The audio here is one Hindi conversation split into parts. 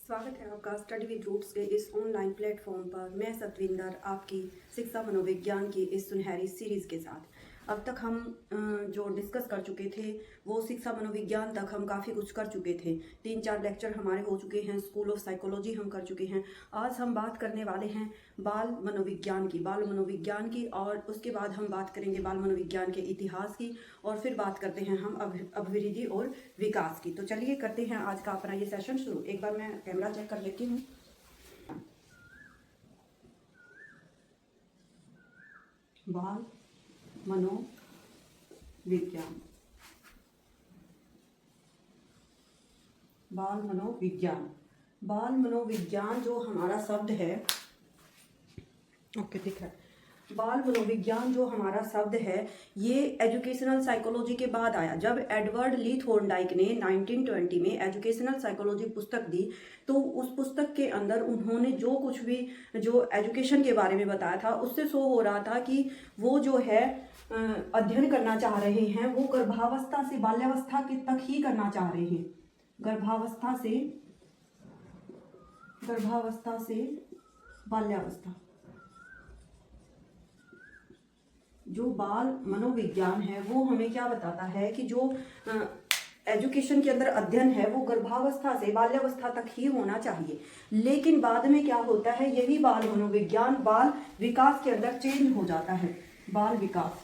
स्वागत है आपका स्टडी विद रूट्स के इस ऑनलाइन प्लेटफॉर्म पर। मैं सतविंदर आपकी शिक्षा मनोविज्ञान की इस सुनहरी सीरीज़ के साथ। अब तक हम जो डिस्कस कर चुके थे वो शिक्षा मनोविज्ञान तक हम काफ़ी कुछ कर चुके थे। 3-4 लेक्चर हमारे हो चुके हैं, स्कूल ऑफ साइकोलॉजी हम कर चुके हैं। आज हम बात करने वाले हैं बाल मनोविज्ञान की और उसके बाद हम बात करेंगे बाल मनोविज्ञान के इतिहास की और फिर बात करते हैं हम अभिवृद्धि और विकास की। तो चलिए करते हैं आज का अपना ये सेशन शुरू। एक बार मैं कैमरा चेक कर लेती हूँ। बाल मनोविज्ञान, बाल मनोविज्ञान जो हमारा शब्द है, ओके दिख रहा है। बाल मनोविज्ञान जो हमारा शब्द है ये एजुकेशनल साइकोलॉजी के बाद आया। जब एडवर्ड ली थॉर्नडाइक ने 1920 में एजुकेशनल साइकोलॉजी पुस्तक दी तो उस पुस्तक के अंदर उन्होंने जो कुछ भी जो एजुकेशन के बारे में बताया था उससे शो हो रहा था कि वो जो है अध्ययन करना चाह रहे हैं वो गर्भावस्था से बाल्यावस्था के तक ही करना चाह रहे हैं। गर्भावस्था से बाल्यावस्था। जो बाल मनोविज्ञान है वो हमें क्या बताता है कि जो एजुकेशन के अंदर अध्ययन है वो गर्भावस्था से बाल्यावस्था तक ही होना चाहिए। लेकिन बाद में क्या होता है, यही बाल मनोविज्ञान बाल विकास के अंदर चेंज हो जाता है। बाल विकास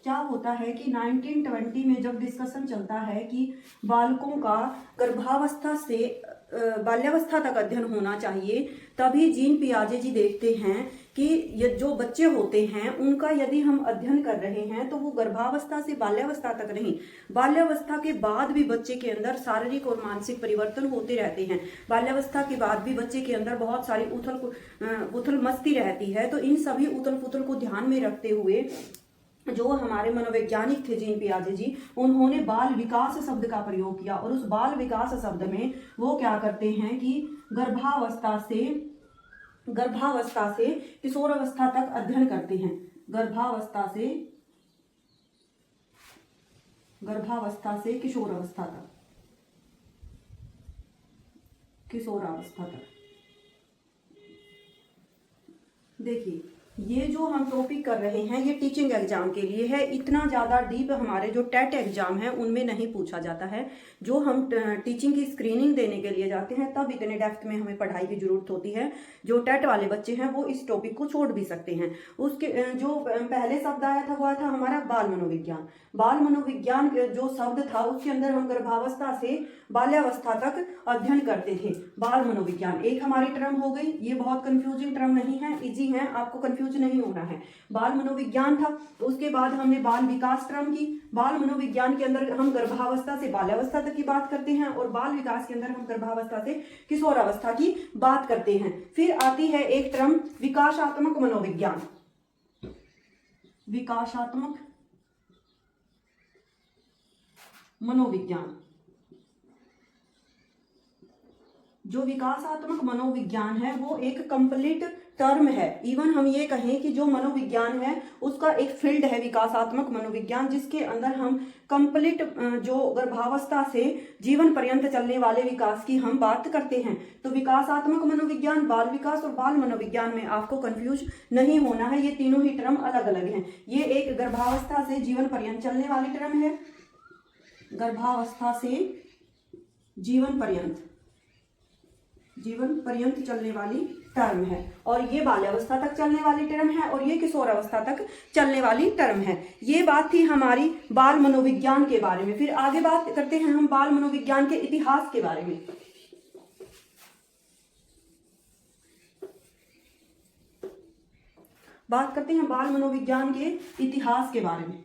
क्या होता है कि 1920 में जब डिस्कशन चलता है कि बालकों का गर्भावस्था से बाल्यावस्था तक अध्ययन होना चाहिए, तभी जीन पियाजे जी देखते हैं कि ये जो बच्चे होते हैं उनका यदि हम अध्ययन कर रहे हैं तो वो गर्भावस्था से बाल्यावस्था तक नहीं, बाल्यावस्था के बाद भी बच्चे के अंदर शारीरिक और मानसिक परिवर्तन होते रहते हैं। बाल्यावस्था के बाद भी बच्चे के अंदर बहुत सारी उथल मस्ती रहती है। तो इन सभी उथल पुथल को ध्यान में रखते हुए जो हमारे मनोवैज्ञानिक थे जीन पियाजे जी, उन्होंने बाल विकास शब्द का प्रयोग किया और उस बाल विकास शब्द में वो क्या करते हैं कि गर्भावस्था से किशोरावस्था तक अध्ययन करते हैं। गर्भावस्था से किशोरावस्था तक। देखिए ये जो हम टॉपिक कर रहे हैं ये टीचिंग एग्जाम के लिए है। इतना ज़्यादा डीप हमारे जो टेट एग्जाम है उनमें नहीं पूछा जाता है। जो हम टीचिंग की स्क्रीनिंग देने के लिए जाते हैं तब इतने डेप्थ में हमें पढ़ाई की जरूरत होती है। जो टेट वाले बच्चे हैं वो इस टॉपिक को छोड़ भी सकते हैं। उसके जो पहले शब्द आया था हुआ था हमारा बाल मनोविज्ञान। बाल मनोविज्ञान जो शब्द था उसके अंदर हम गर्भावस्था से बाल्यावस्था तक अध्ययन करते थे। बाल मनोविज्ञान एक हमारी टर्म हो गई। ये बहुत कंफ्यूजिंग टर्म नहीं है, इजी है, आपको कंफ्यूज नहीं होना है। बाल मनोविज्ञान था, उसके बाद हमने बाल विकास टर्म की। बाल मनोविज्ञान के अंदर हम गर्भावस्था से बाल्यावस्था तक की बात करते हैं और बाल विकास के अंदर हम गर्भावस्था से किशोरावस्था की बात करते हैं। फिर आती है एक टर्म विकासात्मक मनोविज्ञान। विकासात्मक मनोविज्ञान। जो विकासात्मक मनोविज्ञान है वो एक कंप्लीट टर्म है। इवन हम ये कहें कि जो मनोविज्ञान है उसका एक फील्ड है विकासात्मक मनोविज्ञान, जिसके अंदर हम कंप्लीट जो गर्भावस्था से जीवन पर्यंत चलने वाले विकास की हम बात करते हैं। तो विकासात्मक मनोविज्ञान, बाल विकास और बाल मनोविज्ञान में आपको कंफ्यूज नहीं होना है। ये तीनों ही टर्म अलग अलग हैं। ये एक गर्भावस्था से जीवन पर्यंत चलने वाली टर्म है, गर्भावस्था से जीवन पर्यंत चलने वाली टर्म है, और ये बाल्यावस्था तक चलने वाली टर्म है और ये किशोरावस्था तक चलने वाली टर्म है। ये बात थी हमारी बाल मनोविज्ञान के बारे में। फिर आगे बात करते हैं हम बाल मनोविज्ञान के इतिहास के बारे में। बात करते हैं बाल मनोविज्ञान के इतिहास के बारे में।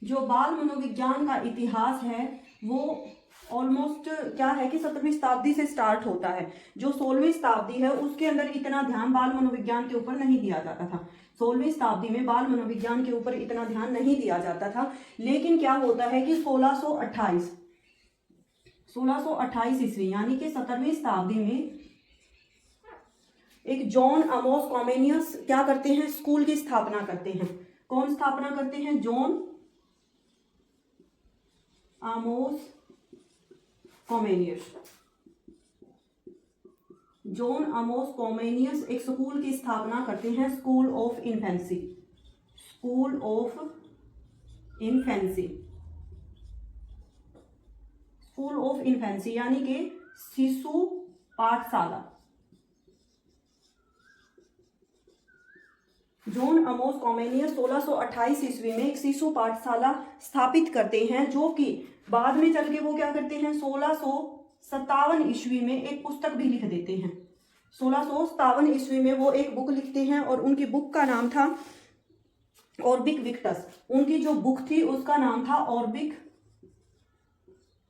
जो बाल मनोविज्ञान का इतिहास है वो ऑलमोस्ट क्या है कि 17वीं शताब्दी से स्टार्ट होता है। जो 16वीं शताब्दी है उसके अंदर इतना ध्यान बाल मनोविज्ञान के ऊपर नहीं दिया जाता था। 16वीं शताब्दी में बाल मनोविज्ञान के ऊपर इतना ध्यान नहीं दिया जाता था। लेकिन क्या होता है कि 1628 ईस्वी यानी कि 17वीं शताब्दी में एक जॉन अमोस कॉमेनियस क्या करते हैं, स्कूल की स्थापना करते हैं। कौन स्थापना करते हैं? जॉन आमोस कॉमेनियस। जॉन आमोस कॉमेनियस एक स्कूल की स्थापना करते हैं, school of infancy. School of infancy, school of infancy यानी कि शिशु पाठशाला। जॉन आमोस कॉमेनियस 1628 ईस्वी में एक शिशु पाठशाला स्थापित करते हैं, जो कि बाद में चल के वो क्या करते हैं 1657 ईस्वी में एक पुस्तक भी लिख देते हैं। 1657 ईस्वी में वो एक बुक लिखते हैं और उनकी बुक का नाम था ऑर्बिक विक्टस। उनकी जो बुक थी उसका नाम था ऑर्बिक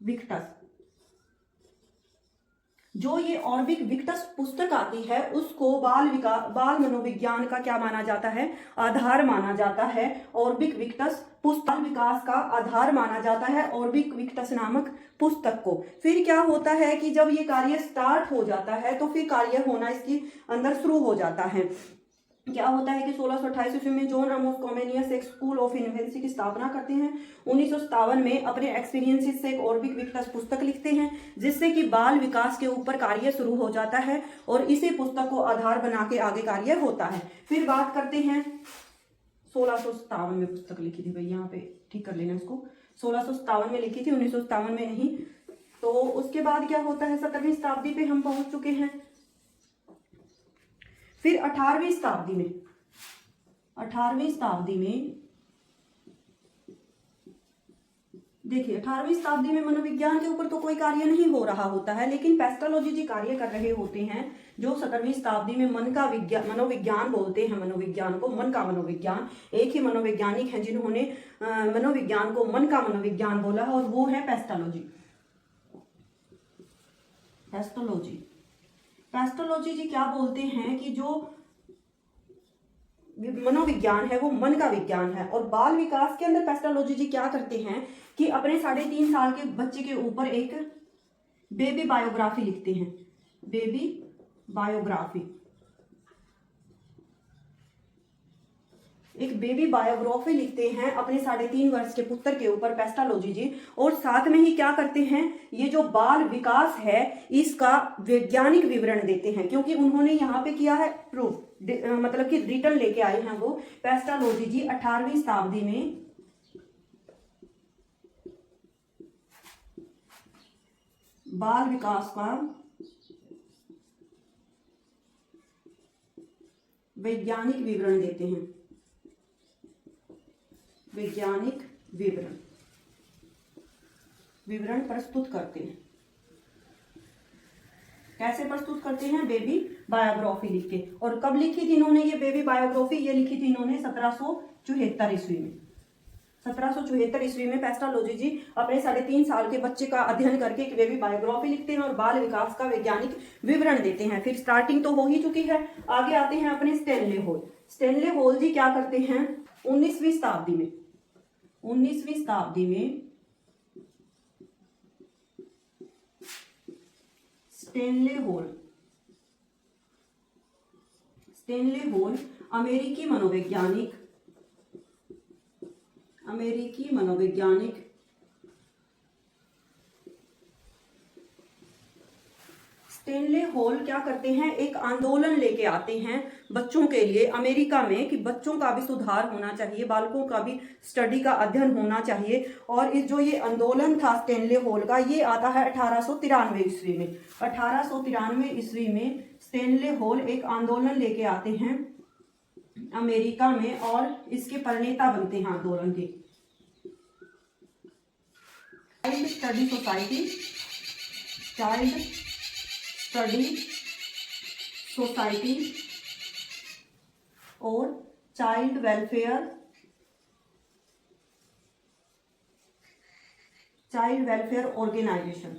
विक्टस। जो ये ऑर्बिक विक्टस पुस्तक आती है उसको बाल मनोविज्ञान का क्या माना जाता है, आधार माना जाता है। ऑर्बिक विक्टस पुस्तक विकास का आधार माना जाता है ऑर्बिक विक्टस नामक पुस्तक को। फिर क्या होता है कि जब ये कार्य स्टार्ट हो जाता है तो फिर कार्य होना इसके अंदर शुरू हो जाता है। क्या होता है कि 1628 ईस्वी में जॉन आमोस कॉमेनियस एक स्कूल ऑफ इन्फेंसी की स्थापना करते हैं। 1957 में अपने एक्सपीरियंसेस से एक ऑर्बिक विक्टस पुस्तक लिखते हैं, जिससे कि बाल विकास के ऊपर कार्य शुरू हो जाता है और इसी पुस्तक को आधार बना के आगे कार्य होता है। फिर बात करते हैं 1657 में पुस्तक लिखी थी भाई, यहाँ पे ठीक कर लेना इसको, 1657 में लिखी थी, 1957 में नहीं। तो उसके बाद क्या होता है 17वीं शताब्दी पे हम पहुंच चुके हैं। फिर 18वीं शताब्दी में, 18वीं शताब्दी में देखिए 18वीं शताब्दी में मनोविज्ञान के ऊपर तो कोई कार्य नहीं हो रहा होता है, लेकिन पेस्टोलॉजी जी कार्य कर रहे होते हैं, जो 17वीं शताब्दी में मन का विज्ञान, मनोविज्ञान बोलते हैं मनोविज्ञान को, मन का मनोविज्ञान। एक ही मनोवैज्ञानिक हैं जिन्होंने मनोविज्ञान को मन का मनोविज्ञान बोला और वो है पेस्टोलॉजी। पेस्टोलॉजी, पेस्टोलॉजी जी क्या बोलते हैं कि जो मनोविज्ञान है वो मन का विज्ञान है। और बाल विकास के अंदर पेस्टोलॉजी जी क्या करते हैं कि अपने 3.5 साल के बच्चे के ऊपर एक बेबी बायोग्राफी लिखते हैं, बेबी बायोग्राफी, एक बेबी बायोग्राफी लिखते हैं अपने 3.5 वर्ष के पुत्र के ऊपर पेस्टोलॉजी जी। और साथ में ही क्या करते हैं, ये जो बाल विकास है इसका वैज्ञानिक विवरण देते हैं, क्योंकि उन्होंने यहाँ पे किया है प्रूफ, मतलब कि रिटर्न लेके आए हैं वो पेस्टोलॉजी जी 18वीं शताब्दी में। बाल विकास का वैज्ञानिक विवरण देते हैं, वैज्ञानिक विवरण प्रस्तुत करते हैं। कैसे प्रस्तुत करते हैं, बेबी बायोग्राफी लिख के। और कब लिखी थी इन्होंने ये बेबी बायोग्राफी, ये लिखी थी इन्होंने 1774 ईस्वी में। 1774 ईस्वी में पेस्टोलॉजी जी अपने 3.5 साल के बच्चे का अध्ययन करके एक बेबी बायोग्राफी लिखते हैं और बाल विकास का वैज्ञानिक विवरण देते हैं। फिर स्टार्टिंग तो हो ही चुकी है, आगे आते हैं अपने स्टैनले हॉल। स्टैनले हॉल जी क्या करते हैं 19वीं शताब्दी में, 19वीं शताब्दी में स्टैनले हॉल अमेरिकी मनोवैज्ञानिक स्टैनले हॉल क्या करते हैं, एक आंदोलन लेके आते हैं बच्चों के लिए अमेरिका में कि बच्चों का भी सुधार होना चाहिए, बालकों का भी स्टडी का अध्ययन होना चाहिए। और इस जो ये आंदोलन था स्टैनले हॉल का, ये आता है 1893 ईस्वी में। 1893 ईस्वी में स्टैनले हॉल एक आंदोलन लेके आते हैं अमेरिका में और इसके प्रणेता बनते हैं आंदोलन के। Child study society, child study society और child welfare organisation.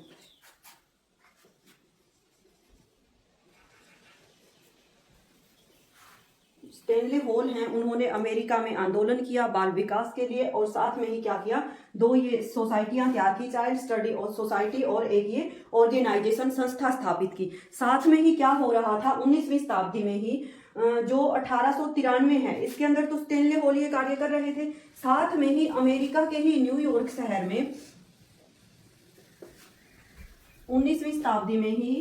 Stanley Hall हैं, उन्होंने अमेरिका में आंदोलन किया बाल विकास के लिए और साथ में ही क्या किया, 2 ये सोसाइटियां तैयार की, चाइल्ड स्टडी और सोसाइटी और एक ये ऑर्गेनाइजेशन संस्था स्थापित की। साथ में ही क्या हो रहा था 19वीं शताब्दी में ही जो 1893 है इसके अंदर तो स्टैनले हॉल ये कार्य कर रहे थे। साथ में ही अमेरिका के ही न्यूयॉर्क शहर में 19वीं शताब्दी में ही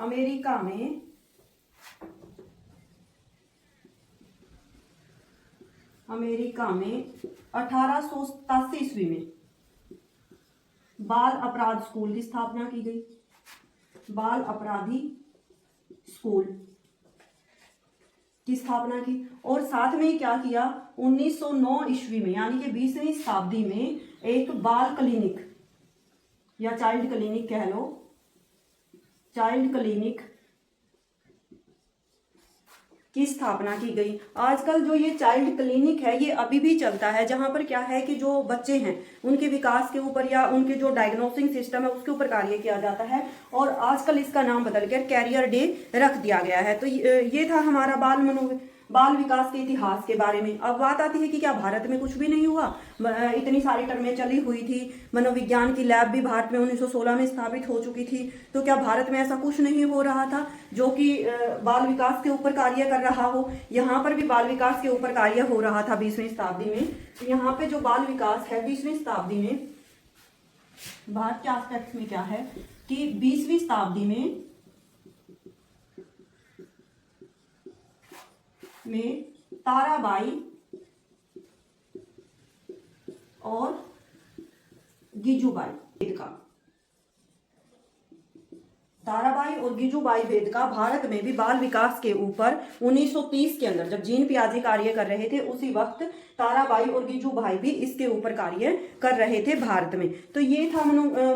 अमेरिका में अमेरिका में 1887 ईस्वी में बाल अपराध स्कूल की स्थापना की गई। बाल अपराधी स्कूल की स्थापना की। और साथ में ही क्या किया, 1909 ईस्वी में यानी कि 20वीं शताब्दी में एक बाल क्लिनिक या चाइल्ड क्लिनिक कह लो, चाइल्ड क्लिनिक की स्थापना की गई। आजकल जो ये चाइल्ड क्लिनिक है ये अभी भी चलता है, जहां पर क्या है कि जो बच्चे हैं उनके विकास के ऊपर या उनके जो डायग्नोसिंग सिस्टम है उसके ऊपर कार्य किया जाता है। और आजकल इसका नाम बदलकर कैरियर डे रख दिया गया है। तो ये था हमारा बाल विकास के इतिहास के बारे में। अब बात आती है कि क्या भारत में कुछ भी नहीं हुआ। इतनी सारी टर्में चली हुई थी, मनोविज्ञान की लैब भी भारत में 1916 में स्थापित हो चुकी थी। तो क्या भारत में ऐसा कुछ नहीं हो रहा था जो कि बाल विकास के ऊपर कार्य कर रहा हो। यहाँ पर भी बाल विकास के ऊपर कार्य हो रहा था 20वीं शताब्दी में। तो यहाँ पे जो बाल विकास है 20वीं शताब्दी में भारत के एस्पेक्ट्स में क्या है कि 20वीं शताब्दी में ताराबाई और गिजुबाई भेद का, ताराबाई और गिजुबाई भेद का भारत में भी बाल विकास के ऊपर 1930 के अंदर जब जीन पियाजे कार्य कर रहे थे उसी वक्त ताराबाई और गिजुबाई भी इसके ऊपर कार्य कर रहे थे भारत में। तो ये था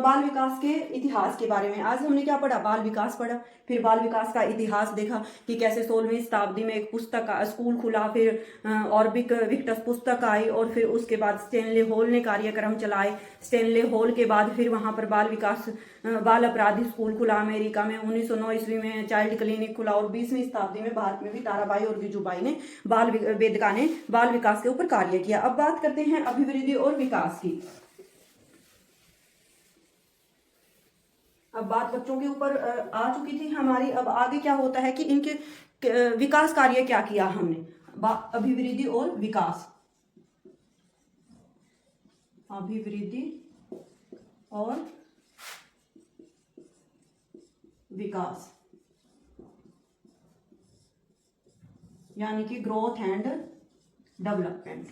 बाल विकास के इतिहास के बारे में। आज हमने क्या पढ़ा, बाल विकास पढ़ा, फिर बाल विकास का इतिहास देखा कि कैसे 16वीं शताब्दी में एक पुस्तक स्कूल खुला, फिर ऑर्बिक विक्टस पुस्तक आई और फिर उसके बाद स्टेनले हॉल ने कार्यक्रम चलाए। स्टेनले हॉल के बाद फिर वहां पर बाल अपराधी स्कूल खुला अमेरिका में। 1909 ईस्वी में चाइल्ड क्लिनिक खुला और 20वीं शताब्दी में भारत में भी ताराबाई और गिजुबाई ने वेदिका ने बाल विकास के ऊपर कार्य किया। अब बात करते हैं अभिवृद्धि और विकास की। अब बात बच्चों के ऊपर आ चुकी थी हमारी। अब आगे क्या होता है कि इनके विकास कार्य क्या किया हमने, अभिवृद्धि और विकास, अभिवृद्धि और विकास यानी कि ग्रोथ एंड डेवलपमेंट।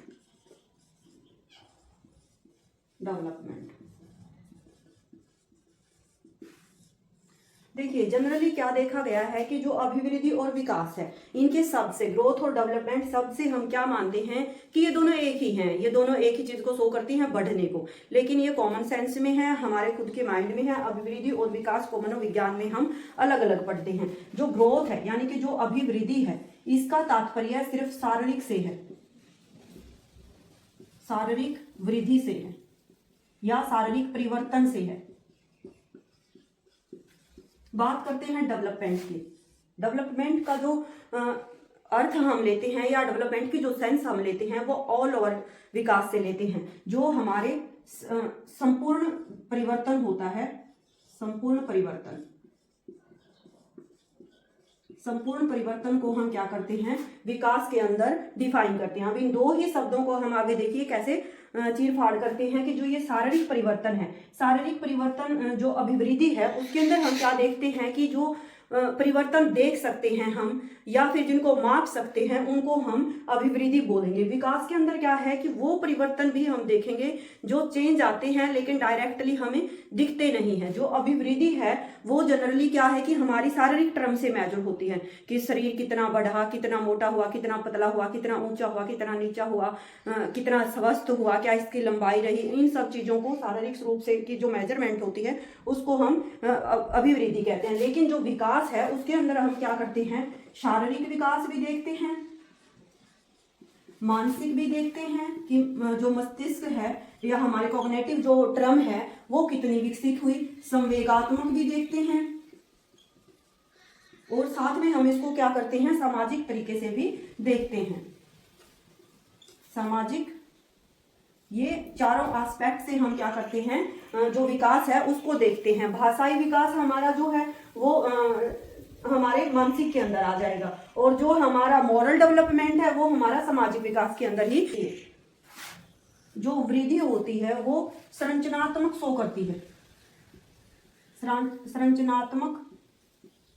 देखिए जनरली क्या देखा गया है कि जो अभिवृद्धि और विकास है इनके शब्द से, ग्रोथ और डेवलपमेंट शब्द से हम क्या मानते हैं कि ये दोनों एक ही हैं, ये दोनों एक ही चीज को शो करती हैं, बढ़ने को। लेकिन ये कॉमन सेंस में है, हमारे खुद के माइंड में है। अभिवृद्धि और विकास को मनोविज्ञान में हम अलग अलग पढ़ते हैं। जो ग्रोथ है यानी कि जो अभिवृद्धि है इसका तात्पर्य सिर्फ शारीरिक से है, शारीरिक वृद्धि से है या शारीरिक परिवर्तन से है। बात करते हैं डेवलपमेंट की। डेवलपमेंट का जो अर्थ हम लेते हैं या डेवलपमेंट की जो सेंस हम लेते हैं वो ऑल ओवर विकास से लेते हैं, जो हमारे संपूर्ण परिवर्तन होता है, संपूर्ण परिवर्तन को हम क्या करते हैं विकास के अंदर डिफाइन करते हैं। अब इन दो ही शब्दों को हम आगे देखिए कैसे चीर फाड़ करते हैं कि जो ये शारीरिक परिवर्तन है, शारीरिक परिवर्तन जो अभिवृद्धि है उसके अंदर हम क्या देखते हैं कि जो परिवर्तन देख सकते हैं हम या फिर जिनको माप सकते हैं उनको हम अभिवृद्धि बोलेंगे। विकास के अंदर क्या है कि वो परिवर्तन भी हम देखेंगे जो चेंज आते हैं लेकिन डायरेक्टली हमें दिखते नहीं है। जो अभिवृद्धि है वो जनरली क्या है कि हमारी शारीरिक टर्म से मेजर होती है कि शरीर कितना बढ़ा, कितना मोटा हुआ, कितना पतला हुआ, कितना ऊंचा हुआ, कितना नीचा हुआ, कितना स्वस्थ हुआ, क्या इसकी लंबाई रही। इन सब चीजों को शारीरिक रूप से की जो मेजरमेंट होती है उसको हम अभिवृद्धि कहते हैं। लेकिन जो विकास है उसके अंदर हम क्या करते हैं, शारीरिक विकास भी देखते हैं, मानसिक भी देखते हैं कि जो मस्तिष्क है या हमारे कॉग्निटिव जो ट्रम है वो कितनी विकसित हुई, संवेगात्मक भी देखते हैं और साथ में हम इसको क्या करते हैं सामाजिक तरीके से भी देखते हैं। सामाजिक, ये चारों एस्पेक्ट से हम क्या करते हैं जो विकास है उसको देखते हैं। भाषाई विकास हमारा जो है वो हमारे मानसिक के अंदर आ जाएगा और जो हमारा मॉरल डेवलपमेंट है वो हमारा सामाजिक विकास के अंदर ही है। जो वृद्धि होती है वो संरचनात्मक शो करती है, संरचनात्मक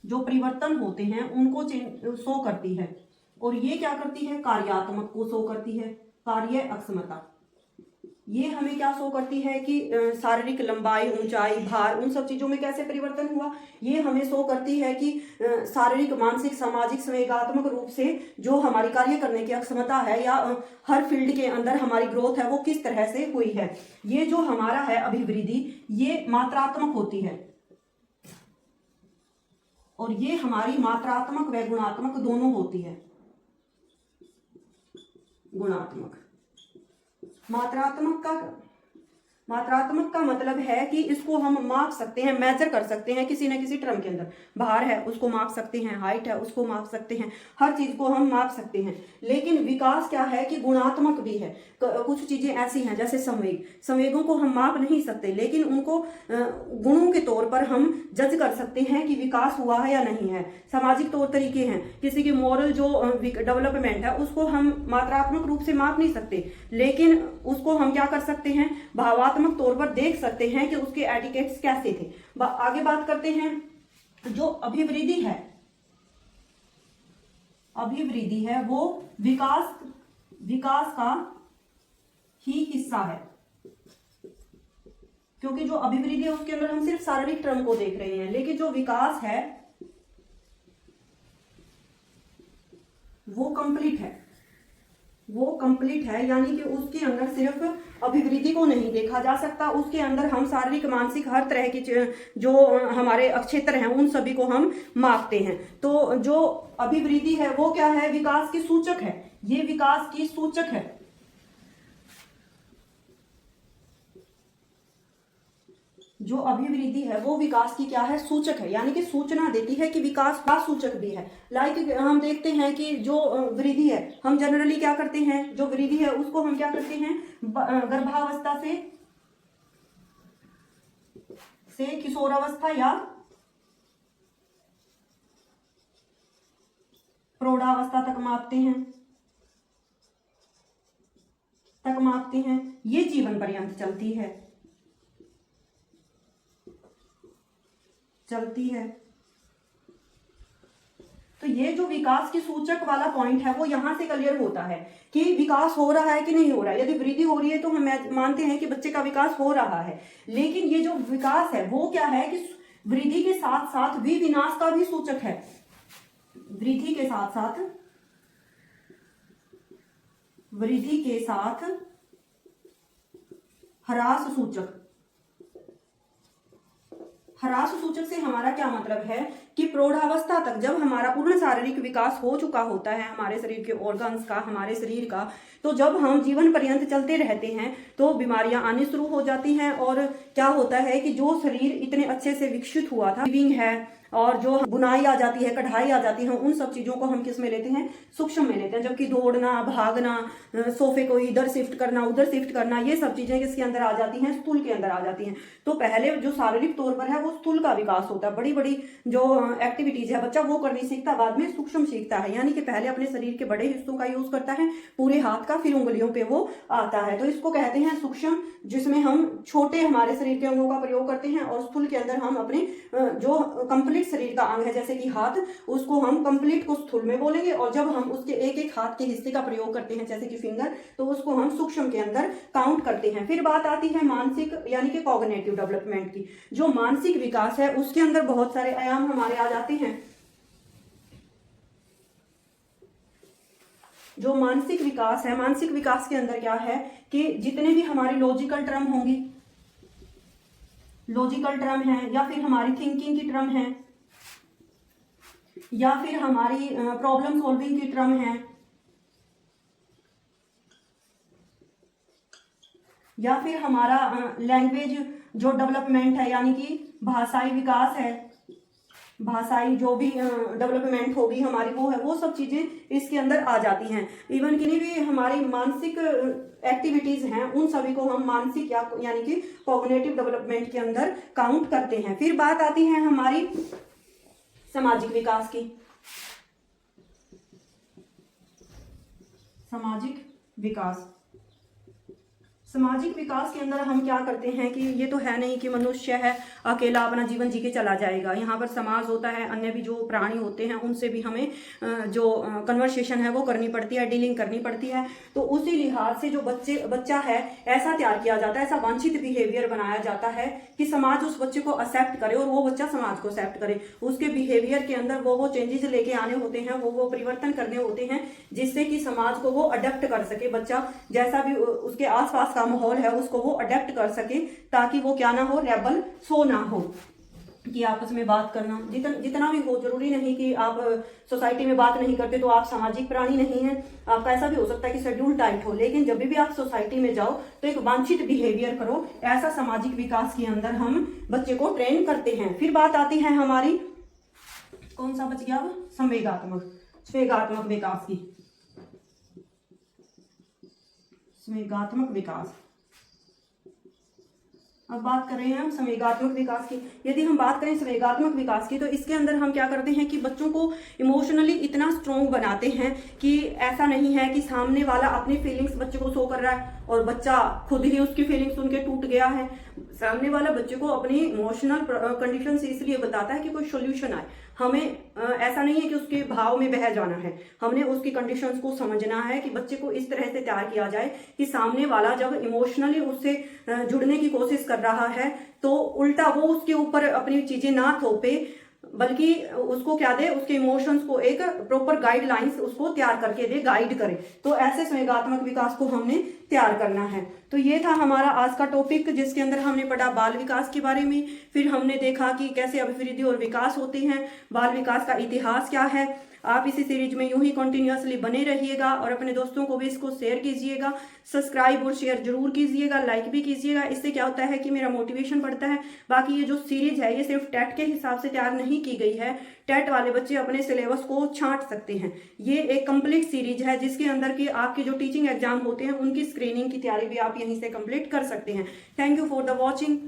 जो परिवर्तन होते हैं उनको शो करती है। और ये क्या करती है, कार्यात्मक को शो करती है, कार्य अक्षमता। ये हमें क्या शो करती है कि शारीरिक लंबाई, ऊंचाई, भार, उन सब चीजों में कैसे परिवर्तन हुआ। ये हमें शो करती है कि शारीरिक, मानसिक, सामाजिक, संवेगात्मक रूप से जो हमारी कार्य करने की अक्षमता है या हर फील्ड के अंदर हमारी ग्रोथ है वो किस तरह से हुई है। ये जो हमारा है अभिवृद्धि, ये मात्रात्मक होती है और ये हमारी मात्रात्मक व गुणात्मक दोनों होती है। गुणात्मक, मात्रात्मक का मतलब है कि इसको हम माप सकते हैं, मेजर कर सकते हैं किसी न किसी टर्म के अंदर। भार है उसको माप सकते हैं, हाइट है उसको माप सकते हैं, हर चीज को हम माप सकते हैं। लेकिन विकास क्या है कि गुणात्मक भी है। कुछ चीजें ऐसी हैं जैसे संवेगों को हम माप नहीं सकते, लेकिन उनको गुणों के तौर पर हम जज कर सकते हैं कि विकास हुआ है या नहीं है। सामाजिक तौर तरीके हैं, किसी की मॉरल जो डेवलपमेंट है उसको हम मात्रात्मक रूप से माप नहीं सकते, लेकिन उसको हम क्या कर सकते हैं, भावात्मक तौर पर देख सकते हैं कि उसके एटिकेट्स कैसे थे। आगे बात करते हैं। जो अभिवृद्धि है वो विकास का ही हिस्सा है, क्योंकि जो अभिवृद्धि है उसके अंदर हम सिर्फ शारीरिक टर्म को देख रहे हैं, लेकिन जो विकास है वो कंप्लीट है, यानी कि उसके अंदर सिर्फ अभिवृद्धि को नहीं देखा जा सकता, उसके अंदर हम शारीरिक, मानसिक, हर तरह की जो हमारे क्षेत्र हैं उन सभी को हम मापते हैं। तो जो अभिवृद्धि है वो क्या है, विकास की सूचक है। ये विकास की सूचक है। जो अभिवृद्धि है वो विकास की क्या है, सूचक है, यानी कि सूचना देती है कि विकास का सूचक भी है। लाइक हम देखते हैं कि जो वृद्धि है, हम जनरली क्या करते हैं, जो वृद्धि है उसको हम क्या करते हैं, गर्भावस्था से किशोरावस्था या प्रौढ़ावस्था तक मापते हैं। ये जीवन पर्यंत चलती है। तो ये जो विकास की सूचक वाला पॉइंट है वो यहां से क्लियर होता है कि विकास हो रहा है कि नहीं हो रहा है। यदि वृद्धि हो रही है तो हम मानते हैं कि बच्चे का विकास हो रहा है, लेकिन ये जो विकास है वो क्या है कि वृद्धि के साथ साथ विनाश का भी सूचक है। वृद्धि के साथ ह्रास सूचक से हमारा क्या मतलब है कि प्रौढ़ावस्था तक जब हमारा पूर्ण शारीरिक विकास हो चुका होता है, हमारे शरीर के ऑर्गन्स का, हमारे शरीर का, तो जब हम जीवन पर्यंत चलते रहते हैं तो बीमारियां आनी शुरू हो जाती हैं। और क्या होता है कि जो शरीर इतने अच्छे से विकसित हुआ था, लिविंग है, और जो बुनाई आ जाती है, कढ़ाई आ जाती है, उन सब चीजों को हम किस में लेते हैं, सूक्ष्म में लेते हैं। जबकि दौड़ना, भागना, सोफे को इधर शिफ्ट करना, उधर शिफ्ट करना, ये सब चीजें किसके अंदर आ जाती हैं, स्थूल के अंदर आ जाती हैं। तो पहले जो शारीरिक तौर पर है वो स्थूल का विकास होता है, बड़ी बड़ी जो एक्टिविटीज है बच्चा वो करनी सीखता, बाद में सूक्ष्म सीखता है, यानी कि पहले अपने शरीर के बड़े हिस्सों का यूज करता है, पूरे हाथ का, फिर उंगलियों पे वो आता है। तो इसको कहते हैं सूक्ष्म, जिसमें हम छोटे हमारे शरीर के अंगों का प्रयोग करते हैं, और स्थूल के अंदर हम अपने जो कंप्लीट शरीर का अंग है जैसे कि हाथ, उसको हम कंप्लीट को स्थूल में बोलेंगे, और जब हम उसके एक एक हाथ के हिस्से का प्रयोग करते हैं जैसे कि फिंगर, तो उसको हम सूक्ष्म के अंदर काउंट करते हैं। फिर बात आती है मानसिक यानी कि कॉग्निटिव डेवलपमेंट की। जो मानसिक विकास है उसके अंदर बहुत सारे आयाम हमारे आ जाते हैं। जो मानसिक विकास है, मानसिक विकास के अंदर क्या है कि जितने भी हमारी लॉजिकल टर्म होंगी, लॉजिकल टर्म है, या फिर हमारी थिंकिंग की टर्म है, या फिर हमारी प्रॉब्लम सॉल्विंग की टर्म है, या फिर हमारा लैंग्वेज जो डेवलपमेंट है, यानी कि भाषाई विकास है, भाषाई जो भी डेवलपमेंट होगी हमारी वो है, वो सब चीजें इसके अंदर आ जाती हैं। इवन कि भी हमारी मानसिक एक्टिविटीज हैं उन सभी को हम मानसिक यानी कि कॉग्निटिव डेवलपमेंट के अंदर काउंट करते हैं। फिर बात आती है हमारी सामाजिक विकास की। सामाजिक विकास, सामाजिक विकास के अंदर हम क्या करते हैं कि ये तो है नहीं कि मनुष्य है अकेला अपना जीवन जी के चला जाएगा। यहाँ पर समाज होता है, अन्य भी जो प्राणी होते हैं उनसे भी हमें जो कन्वर्सेशन है वो करनी पड़ती है, डीलिंग करनी पड़ती है। तो उसी लिहाज से जो बच्चा है ऐसा तैयार किया जाता है, ऐसा वांछित बिहेवियर बनाया जाता है कि समाज उस बच्चे को एक्सेप्ट करे और वो बच्चा समाज को एक्सेप्ट करे। उसके बिहेवियर के अंदर वो चेंजेस लेके आने होते हैं, वो परिवर्तन करने होते हैं, जिससे कि समाज को वो अडेप्ट कर सके। बच्चा जैसा भी उसके आसपास का माहौल है उसको वो अडेप्ट कर सके, ताकि वो क्या ना हो, रेबल सो ना हो कि आपस में बात करना जितना भी हो। जरूरी नहीं कि आप सोसाइटी में बात नहीं करते तो आप सामाजिक प्राणी नहीं हैं। आपका ऐसा भी हो सकता है कि शेड्यूल टाइट हो, लेकिन जब भी आप सोसाइटी में जाओ तो एक वांछित बिहेवियर करो। ऐसा सामाजिक विकास के अंदर हम बच्चे को ट्रेन करते हैं। फिर बात आती है हमारी, कौन सा बच गया अब, संवेगात्मक विकास की। संवेगात्मक विकास, अब बात कर रहे हैं हम संवेगात्मक विकास की। यदि हम बात करें संवेगात्मक विकास की तो इसके अंदर हम क्या करते हैं कि बच्चों को इमोशनली इतना स्ट्रोंग बनाते हैं कि ऐसा नहीं है कि सामने वाला अपनी फीलिंग्स बच्चे को शो कर रहा है और बच्चा खुद ही उसकी फीलिंग्स सुन के टूट गया है। सामने वाला बच्चे को अपनी इमोशनल कंडीशन से इसलिए बताता है कि कोई सोल्यूशन आए। हमें ऐसा नहीं है कि उसके भाव में बह जाना है, हमने उसकी कंडीशंस को समझना है कि बच्चे को इस तरह से तैयार किया जाए कि सामने वाला जब इमोशनली उससे जुड़ने की कोशिश कर रहा है तो उल्टा वो उसके ऊपर अपनी चीजें ना थोपे, बल्कि उसको क्या दे, उसके इमोशंस को एक प्रॉपर गाइडलाइंस उसको तैयार करके दे, गाइड करे। तो ऐसे संवेगात्मक विकास को हमने तैयार करना है। तो ये था हमारा आज का टॉपिक, जिसके अंदर हमने पढ़ा बाल विकास के बारे में। फिर हमने देखा कि कैसे अभिवृद्धि और विकास होते हैं, बाल विकास का इतिहास क्या है। आप इसी सीरीज में यूं ही कंटिन्यूअसली बने रहिएगा और अपने दोस्तों को भी इसको शेयर कीजिएगा, सब्सक्राइब और शेयर जरूर कीजिएगा, लाइक भी कीजिएगा। इससे क्या होता है कि मेरा मोटिवेशन बढ़ता है। बाकी ये जो सीरीज है ये सिर्फ टेट के हिसाब से तैयार नहीं की गई है, टेट वाले बच्चे अपने सिलेबस को छांट सकते हैं। ये एक कंप्लीट सीरीज है जिसके अंदर की आपके जो टीचिंग एग्जाम होते हैं उनकी स्क्रीनिंग की तैयारी भी आप यहीं से कंप्लीट कर सकते हैं। Thank you for the watching.